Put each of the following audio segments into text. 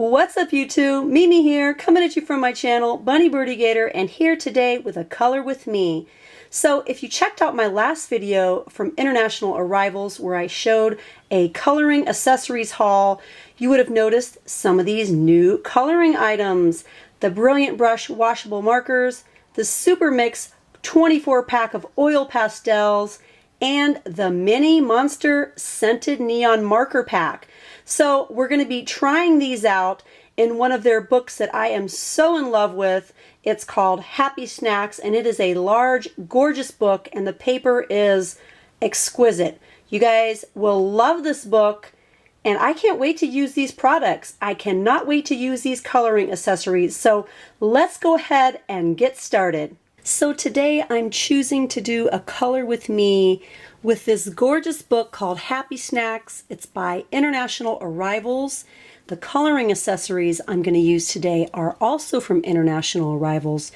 What's up YouTube? Mimi here, coming at you from my channel, Bunny Birdie Gator, and here today with a color with me. So if you checked out my last video from International Arrivals where I showed a coloring accessories haul, you would have noticed some of these new coloring items. The Brilliant Brush washable markers, the Super Mix 24 pack of oil pastels, and the Mini Monster Scented Neon Marker Pack. So we're going to be trying these out in one of their books that I am so in love with. It's called Happy Snacks, and it is a large, gorgeous book, and the paper is exquisite. You guys will love this book, and I can't wait to use these products. I cannot wait to use these coloring accessories. So let's go ahead and get started. So today I'm choosing to do a color with me with this gorgeous book called Happy Snacks. It's by International Arrivals. The coloring accessories I'm going to use today are also from International Arrivals.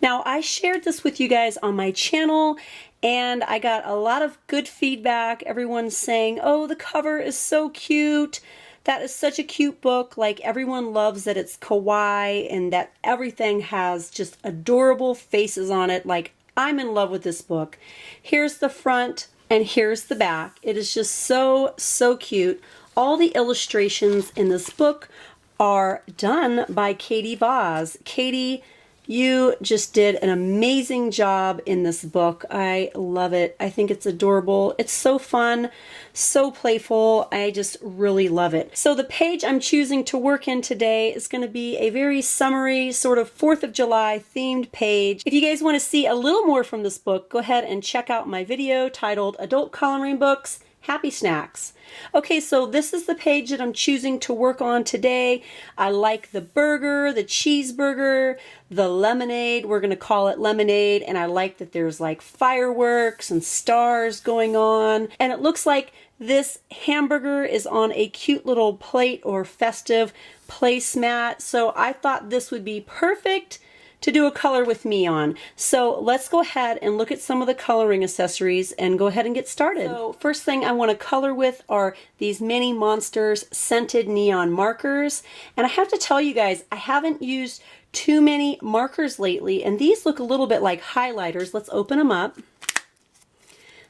Now, I shared this with you guys on my channel and I got a lot of good feedback. Everyone's saying, oh, the cover is so cute. That is such a cute book. Like, everyone loves that it's kawaii and that everything has just adorable faces on it. Like, I'm in love with this book. Here's the front and here's the back. It is just so, so cute. All the illustrations in this book are done by Katie Vaz. Katie, you just did an amazing job in this book. I love it. I think it's adorable. It's so fun, so playful. I just really love it. So the page I'm choosing to work in today is going to be a very summery, sort of 4th of July themed page. If you guys want to see a little more from this book, go ahead and check out my video titled Adult Coloring Books, Happy Snacks. Okay, so this is the page that I'm choosing to work on today. I like the burger, the cheeseburger, the lemonade. We're going to call it lemonade. And I like that there's like fireworks and stars going on. And it looks like this hamburger is on a cute little plate or festive placemat. So I thought this would be perfect to do a color with me on. So let's go ahead and look at some of the coloring accessories and go ahead and get started. So first thing I want to color with are these Mini Monsters Scented Neon Markers. And I have to tell you guys, I haven't used too many markers lately, and these look a little bit like highlighters. Let's open them up.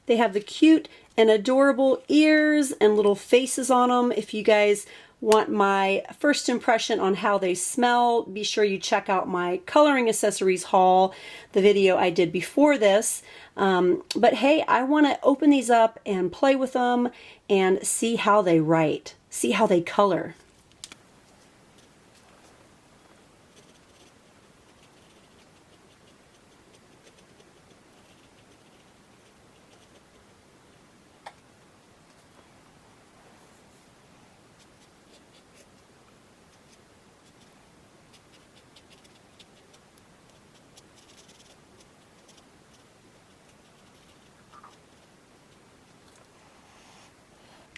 They have the cute and adorable ears and little faces on them. If you guys want my first impression on how they smell, be sure you check out my coloring accessories haul, the video I did before this. But hey, I want to open these up and play with them and see how they write, see how they color.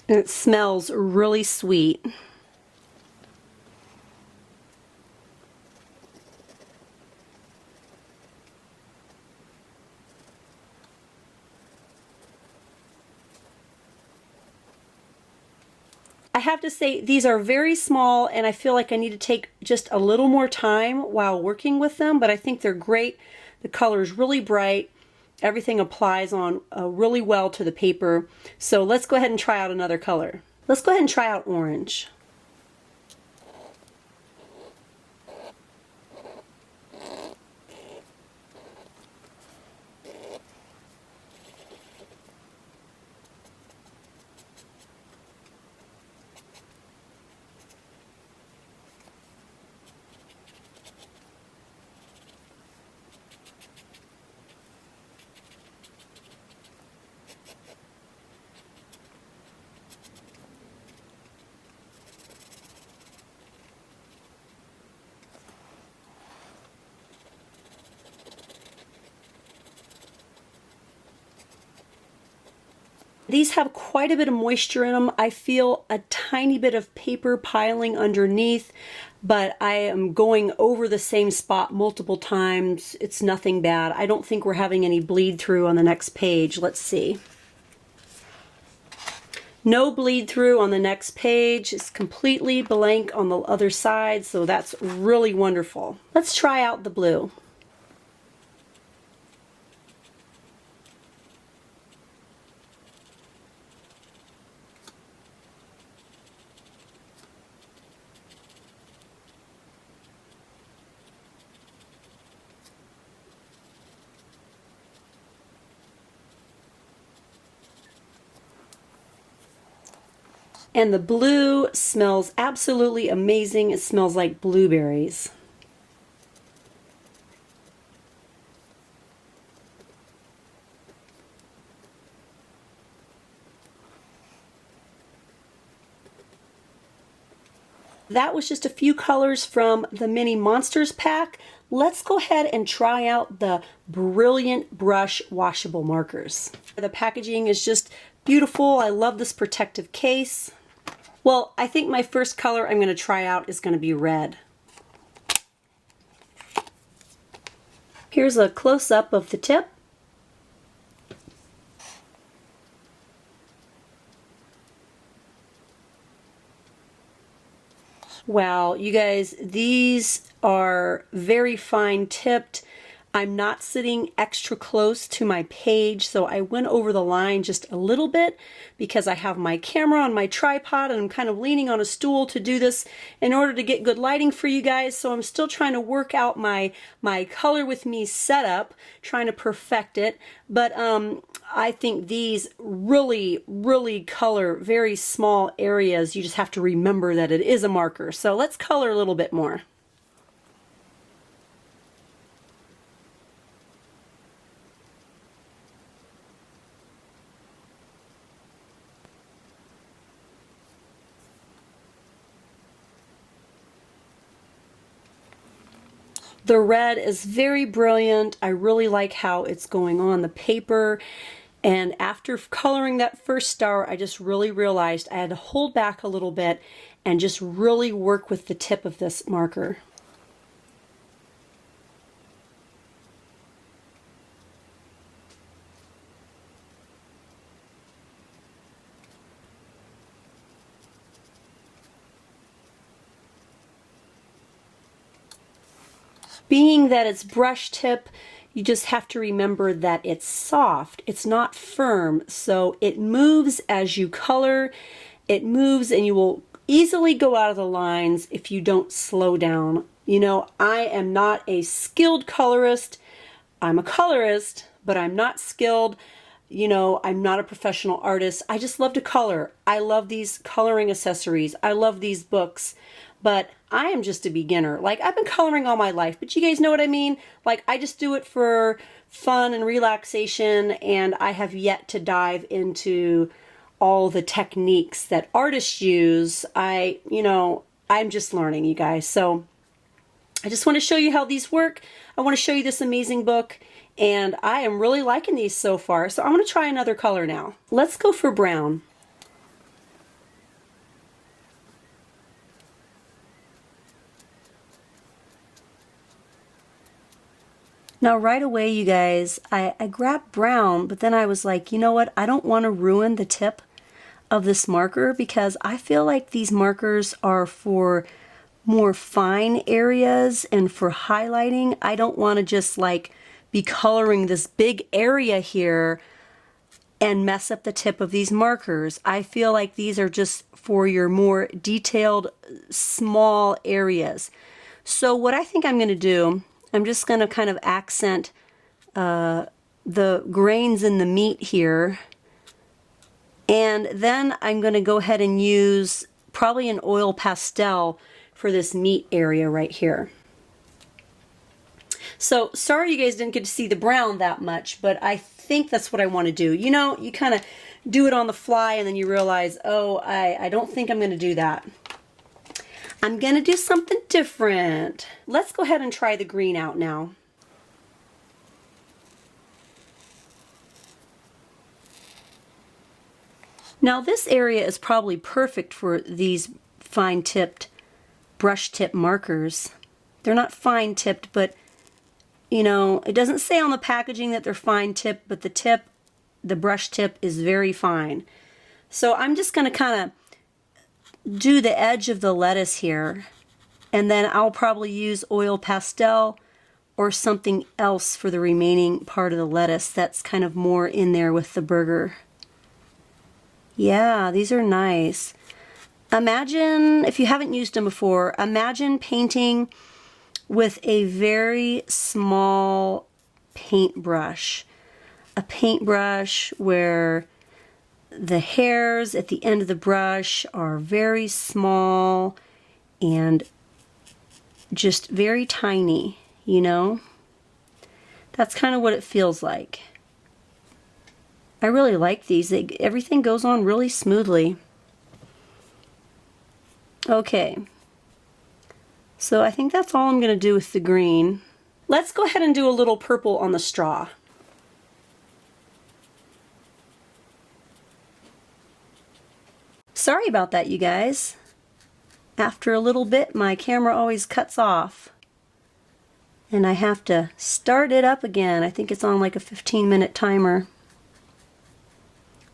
And it smells really sweet. I have to say, these are very small and I feel like I need to take just a little more time while working with them, but I think they're great. The color is really bright. Everything applies on really well to the paper. So let's go ahead and try out another color. Let's go ahead and try out orange. These have quite a bit of moisture in them. I feel a tiny bit of paper piling underneath, but I am going over the same spot multiple times. It's nothing bad. I don't think we're having any bleed through on the next page. Let's see. No bleed through on the next page. It's completely blank on the other side, so that's really wonderful. Let's try out the blue. And the blue smells absolutely amazing. It smells like blueberries. That was just a few colors from the Mini Monsters pack. Let's go ahead and try out the Brilliant Brush washable markers. The packaging is just beautiful. I love this protective case. Well, I think my first color I'm going to try out is going to be red. Here's a close-up of the tip. Wow, you guys, these are very fine tipped. I'm not sitting extra close to my page, so I went over the line just a little bit because I have my camera on my tripod and I'm kind of leaning on a stool to do this in order to get good lighting for you guys. So I'm still trying to work out my Color With Me setup, trying to perfect it. But I think these really color very small areas. You just have to remember that it is a marker. So let's color a little bit more. The red is very brilliant. I really like how it's going on the paper. And after coloring that first star, I just really realized I had to hold back a little bit and just really work with the tip of this marker. Being that it's brush tip, you just have to remember that it's soft. It's not firm, so it moves as you color. It moves and you will easily go out of the lines if you don't slow down. You know, I am not a skilled colorist. I'm a colorist, but I'm not skilled. You know, I'm not a professional artist. I just love to color. I love these coloring accessories. I love these books. But I am just a beginner. Like, I've been coloring all my life, but you guys know what I mean? Like, I just do it for fun and relaxation, and I have yet to dive into all the techniques that artists use. I'm just learning, you guys. So I just want to show you how these work. I want to show you this amazing book, and I am really liking these so far. So I'm going to try another color now. Let's go for brown. Now right away, you guys, I grabbed brown, but then I was like, you know what? I don't want to ruin the tip of this marker because I feel like these markers are for more fine areas and for highlighting. I don't want to just like be coloring this big area here and mess up the tip of these markers. I feel like these are just for your more detailed, small areas. So what I think I'm going to do, I'm just going to kind of accent the grains in the meat here. And then I'm going to go ahead and use probably an oil pastel for this meat area right here. So sorry you guys didn't get to see the brown that much, but I think that's what I want to do. You know, you kind of do it on the fly and then you realize, oh, I don't think I'm going to do that. I'm going to do something different. Let's go ahead and try the green out now. Now this area is probably perfect for these fine tipped brush tip markers. They're not fine tipped, but you know, it doesn't say on the packaging that they're fine tipped, but the brush tip is very fine. So I'm just going to kind of do the edge of the lettuce here, and then I'll probably use oil pastel or something else for the remaining part of the lettuce that's kind of more in there with the burger. Yeah, these are nice. Imagine, if you haven't used them before, imagine painting with a very small paintbrush. A paintbrush where the hairs at the end of the brush are very small and just very tiny, you know? That's kind of what it feels like. I really like these. Everything goes on really smoothly. Okay, so I think that's all I'm going to do with the green. Let's go ahead and do a little purple on the straw. Sorry about that, you guys. After a little bit, my camera always cuts off. And I have to start it up again. I think it's on like a 15-minute timer.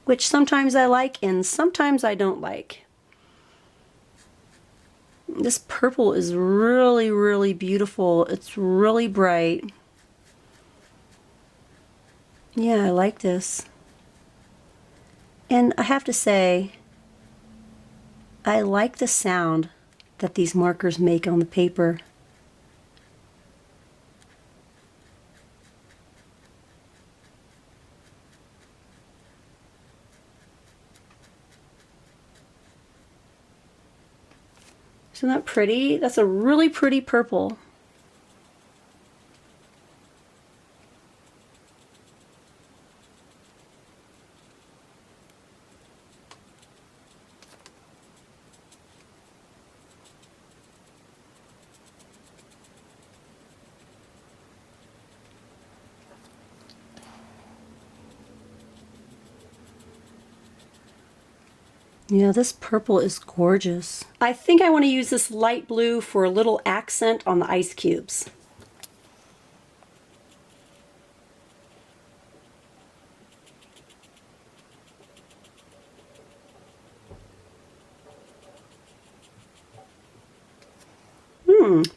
Which sometimes I like and sometimes I don't like. This purple is really, really beautiful. It's really bright. Yeah, I like this. And I have to say, I like the sound that these markers make on the paper. Isn't that pretty? That's a really pretty purple. Yeah, this purple is gorgeous. I think I want to use this light blue for a little accent on the ice cubes.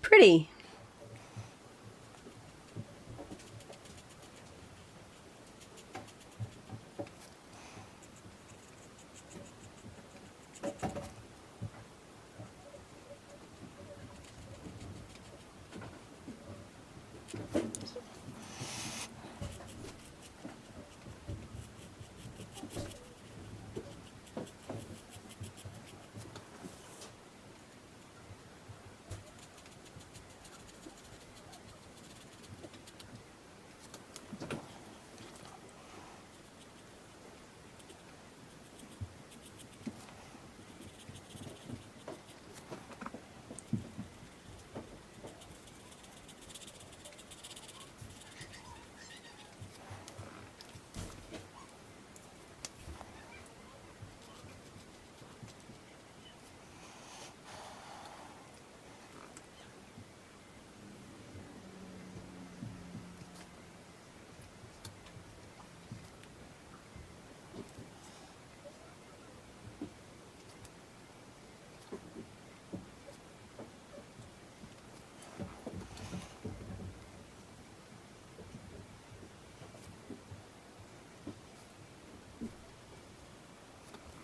Pretty.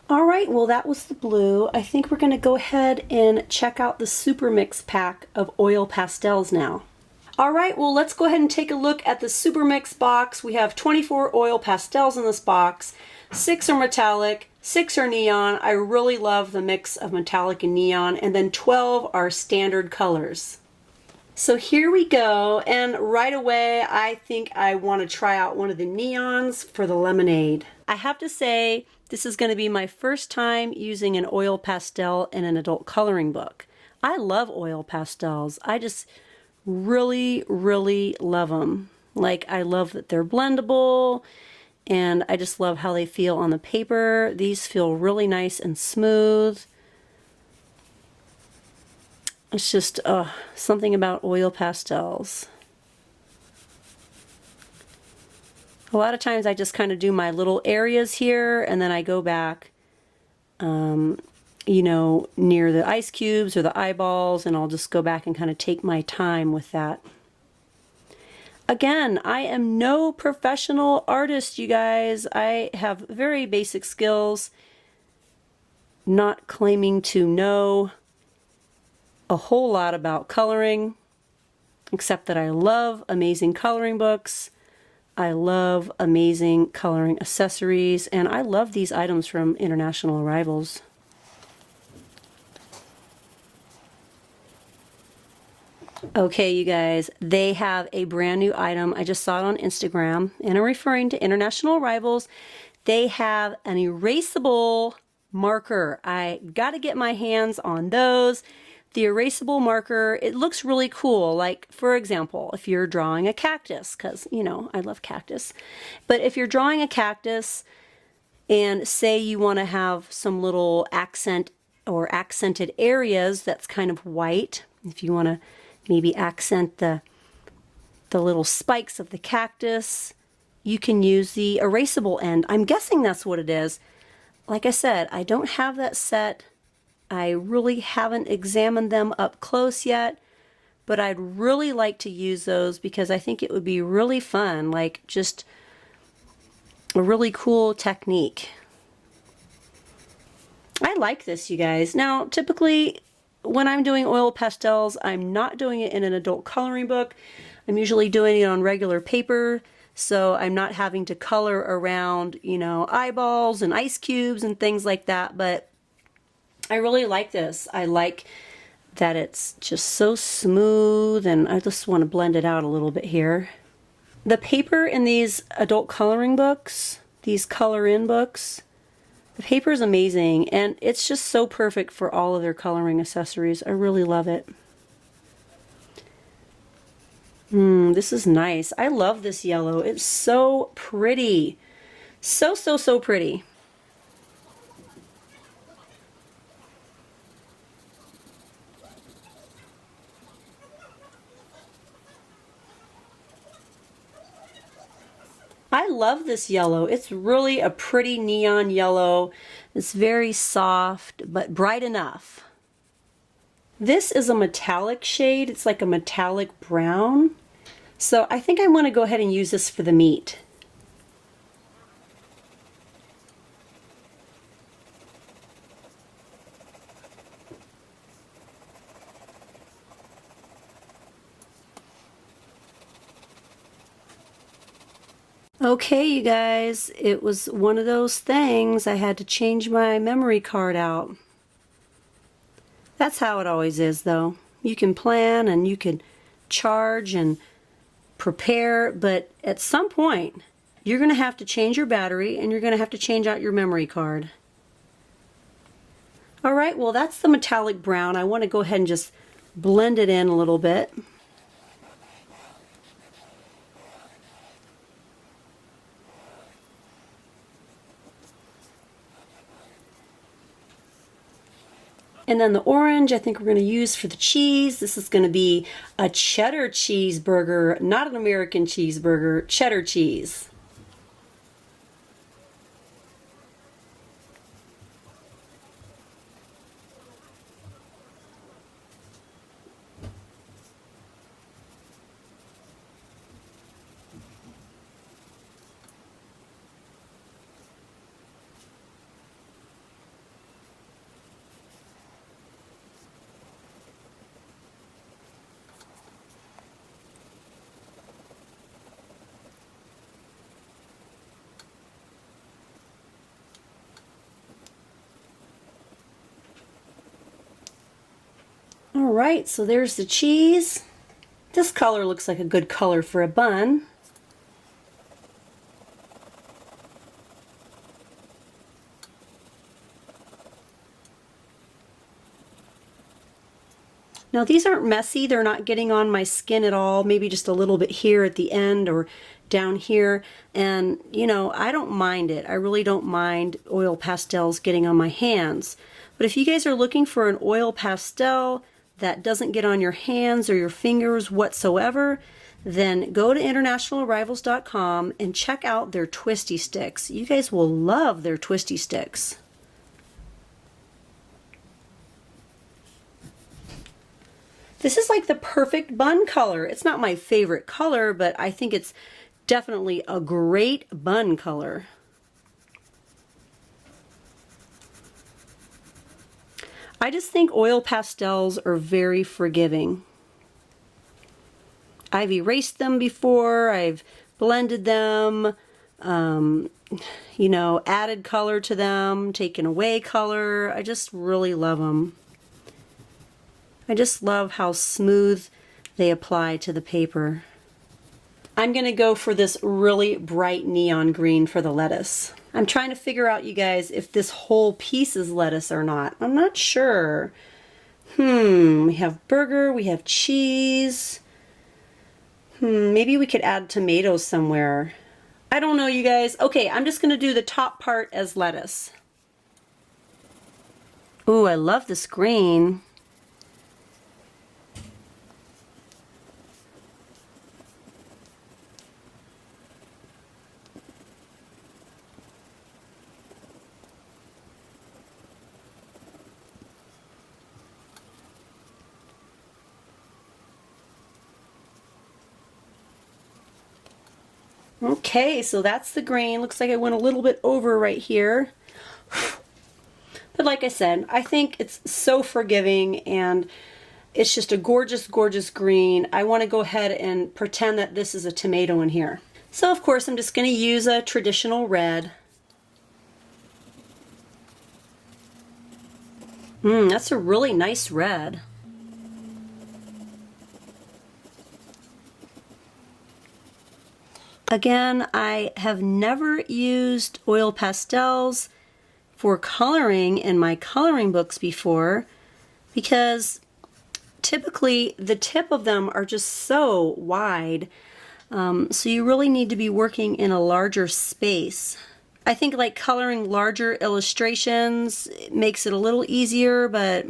Alright, well that was the blue. I think we're going to go ahead and check out the Super Mix pack of oil pastels now. Alright, well let's go ahead and take a look at the Super Mix box. We have 24 oil pastels in this box. 6 are metallic, 6 are neon. I really love the mix of metallic and neon. And then 12 are standard colors. So here we go, and right away I think I want to try out one of the neons for the lemonade. I have to say, this is going to be my first time using an oil pastel in an adult coloring book. I love oil pastels. I just really, really love them. Like, I love that they're blendable, and I just love how they feel on the paper. These feel really nice and smooth. It's just something about oil pastels. A lot of times I just kind of do my little areas here and then I go back you know, near the ice cubes or the eyeballs, and I'll just go back and kind of take my time with that. Again, I am no professional artist, you guys. I have very basic skills, not claiming to know a whole lot about coloring, except that I love amazing coloring books. I love amazing coloring accessories, and I love these items from International Arrivals. Okay, you guys, they have a brand new item. I just saw it on Instagram, and I'm referring to International Arrivals. They have an erasable marker. I got to get my hands on those. The erasable marker, it looks really cool. Like, for example, if you're drawing a cactus, because, you know, I love cactus. But if you're drawing a cactus and say you want to have some little accent or accented areas that's kind of white, if you want to maybe accent the little spikes of the cactus, you can use the erasable end. I'm guessing that's what it is. Like I said, I don't have that set. I really haven't examined them up close yet, but I'd really like to use those because I think it would be really fun, like just a really cool technique. I like this, you guys. Now, typically, when I'm doing oil pastels, I'm not doing it in an adult coloring book. I'm usually doing it on regular paper, so I'm not having to color around, you know, eyeballs and ice cubes and things like that, but I really like this. I like that it's just so smooth, and I just want to blend it out a little bit here. The paper in these adult coloring books, these color-in books, the paper is amazing, and it's just so perfect for all of their coloring accessories. I really love it. This is nice. I love this yellow. It's so pretty. So, so, so pretty. I love this yellow. It's really a pretty neon yellow. It's very soft, but bright enough. This is a metallic shade. It's like a metallic brown. So I think I want to go ahead and use this for the meat. Okay, you guys, it was one of those things. I had to change my memory card out. That's how it always is, though. You can plan and you can charge and prepare, but at some point, you're going to have to change your battery and you're going to have to change out your memory card. All right, well, that's the metallic brown. I want to go ahead and just blend it in a little bit. And then the orange I think we're going to use for the cheese. This is going to be a cheddar cheeseburger, not an American cheeseburger, cheddar cheese. All right, so there's the cheese. This color looks like a good color for a bun. Now these aren't messy, they're not getting on my skin at all, maybe just a little bit here at the end or down here, and you know, I don't mind it. I really don't mind oil pastels getting on my hands. But if you guys are looking for an oil pastel that doesn't get on your hands or your fingers whatsoever, then go to internationalarrivals.com and check out their twisty sticks. You guys will love their twisty sticks. This is like the perfect bun color. It's not my favorite color, but I think it's definitely a great bun color. I just think oil pastels are very forgiving. I've erased them before, I've blended them, you know, added color to them, taken away color. I just really love them. I just love how smooth they apply to the paper. I'm going to go for this really bright neon green for the lettuce. I'm trying to figure out, you guys, if this whole piece is lettuce or not. I'm not sure. We have burger, we have cheese. Maybe we could add tomatoes somewhere. I don't know, you guys. Okay, I'm just going to do the top part as lettuce. Ooh, I love this green. Okay, so that's the green. Looks like I went a little bit over right here. But like I said, I think it's so forgiving and it's just a gorgeous, gorgeous green. I want to go ahead and pretend that this is a tomato in here. So of course I'm just going to use a traditional red. That's a really nice red. Again, I have never used oil pastels for coloring in my coloring books before because typically the tip of them are just so wide, so you really need to be working in a larger space. I think like coloring larger illustrations makes it a little easier, but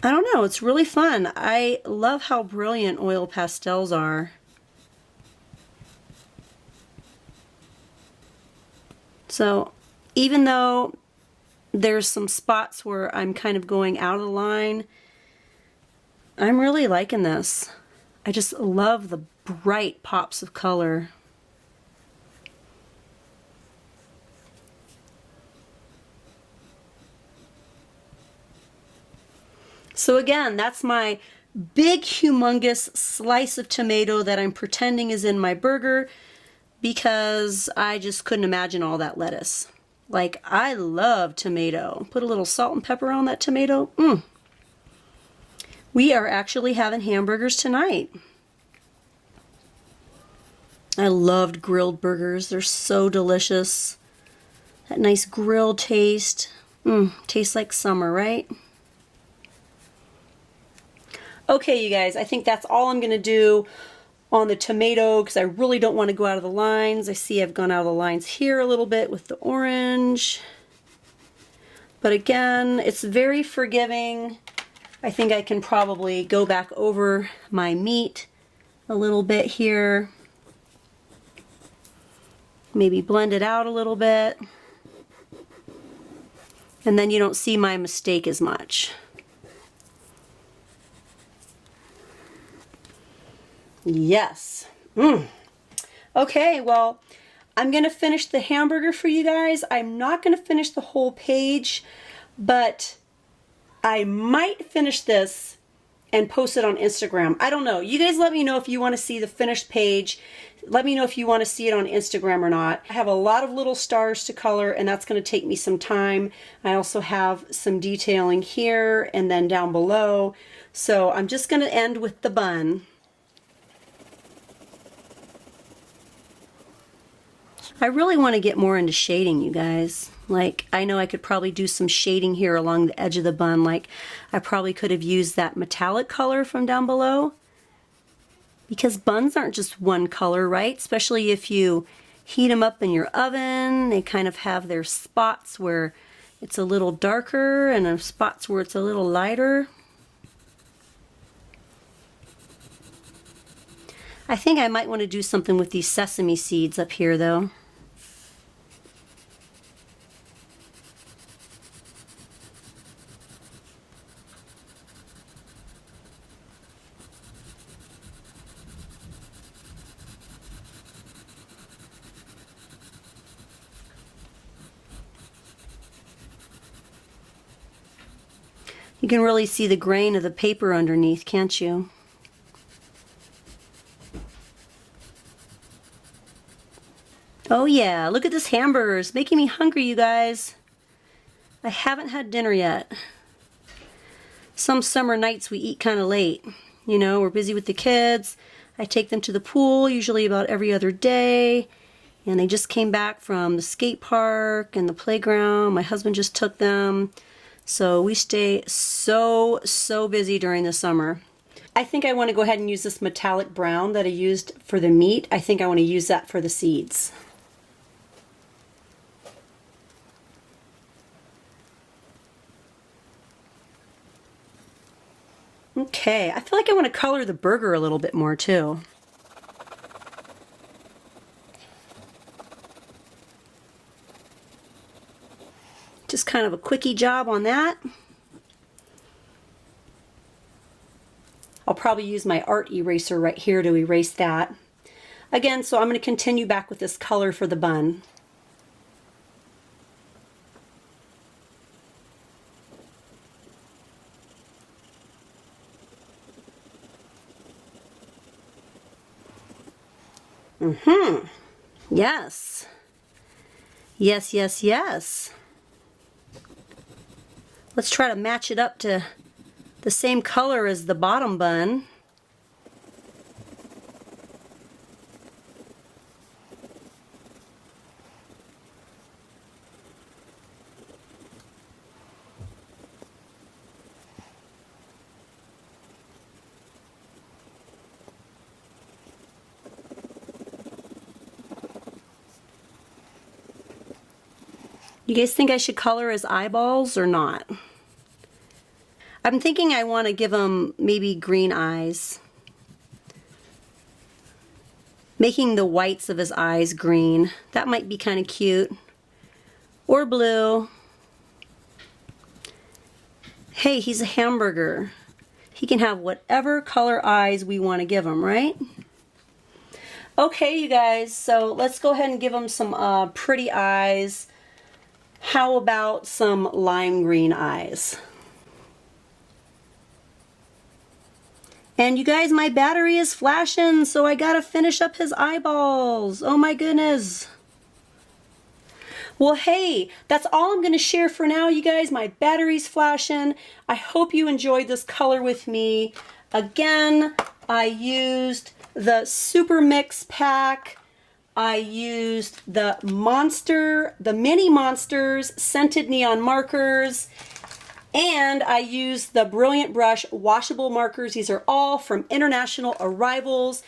I don't know, it's really fun. I love how brilliant oil pastels are. So even though there's some spots where I'm kind of going out of the line, I'm really liking this. I just love the bright pops of color. So again, that's my big, humongous slice of tomato that I'm pretending is in my burger because I just couldn't imagine all that lettuce. Like, I love tomato. Put a little salt and pepper on that tomato. We are actually having hamburgers tonight. I loved grilled burgers. They're so delicious. That nice grilled taste. Tastes like summer, right? Okay, you guys, I think that's all I'm going to do on the tomato because I really don't want to go out of the lines. I see I've gone out of the lines here a little bit with the orange. But again, it's very forgiving. I think I can probably go back over my meat a little bit here. Maybe blend it out a little bit. And then you don't see my mistake as much. Yes. Okay, well, I'm going to finish the hamburger for you guys. I'm not going to finish the whole page, but I might finish this and post it on Instagram. I don't know. You guys let me know if you want to see the finished page. Let me know if you want to see it on Instagram or not. I have a lot of little stars to color, and that's going to take me some time. I also have some detailing here and then down below. So I'm just going to end with the bun. I really want to get more into shading, you guys. Like, I know I could probably do some shading here along the edge of the bun. Like, I probably could have used that metallic color from down below. Because buns aren't just one color, right? Especially if you heat them up in your oven. They kind of have their spots where it's a little darker and spots where it's a little lighter. I think I might want to do something with these sesame seeds up here, though. You can really see the grain of the paper underneath, can't you? Oh yeah, look at this hamburger. It's making me hungry, you guys. I haven't had dinner yet. Some summer nights we eat kind of late. You know, we're busy with the kids. I take them to the pool usually about every other day. And they just came back from the skate park and the playground. My husband just took them. So we stay so busy during the summer. I think I want to go ahead and use this metallic brown that I used for the meat. I think I want to use that for the seeds. Okay, I feel like I want to color the burger a little bit more too. Just kind of a quickie job on that. I'll probably use my art eraser right here to erase that. Again, so I'm going to continue back with this color for the bun. Yes. Yes, yes, yes. Let's try to match it up to the same color as the bottom bun. You guys think I should color his eyeballs or not? I'm thinking I want to give him maybe green eyes. Making the whites of his eyes green. That might be kind of cute. Or blue. Hey, he's a hamburger. He can have whatever color eyes we want to give him, right? Okay, you guys, so let's go ahead and give him some pretty eyes. How about some lime green eyes? And you guys, my battery is flashing, so I gotta finish up his eyeballs. Oh my goodness. Well, hey, that's all I'm going to share for now, you guys. My battery's flashing. I hope you enjoyed this color with me. Again, I used the Super Mix pack. I used the Mini Monsters scented neon markers. And I used the Brilliant Brush washable markers. These are all from International Arrivals.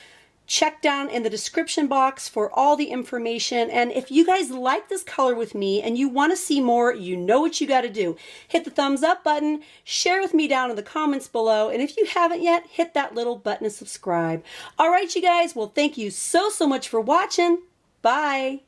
Check down in the description box for all the information. And if you guys like this color with me and you want to see more, you know what you got to do. Hit the thumbs up button, share with me down in the comments below, and if you haven't yet, hit that little button and subscribe. All right, you guys, well, thank you so much for watching. Bye.